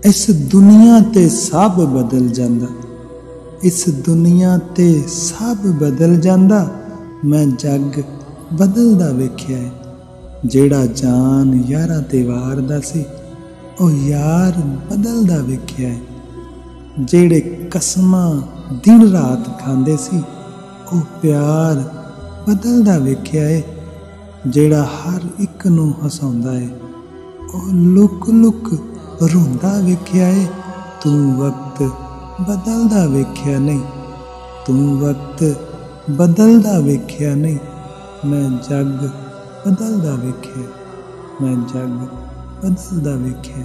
इस दुनिया ते सब बदल जांदा, इस दुनिया ते सब बदल जांदा। मैं जग बदलदा वेख्या है। जेड़ा जान यारां ते वारदा सी, ओ यार बदलदा वेख्या है। जेड़े कसमां दिन रात खांदे सी, ओ प्यार बदलदा वेख्या है। जेड़ा हर एक नूं हसाउंदा है, ओ लुक लुक रोंदा वेख्या है। तू वक्त बदलदा वेख्या नहीं, तू वक्त बदलदा वेख्या नहीं। मैं जग बदलदा वेख्या, मैं जग बदलदा वेख्या।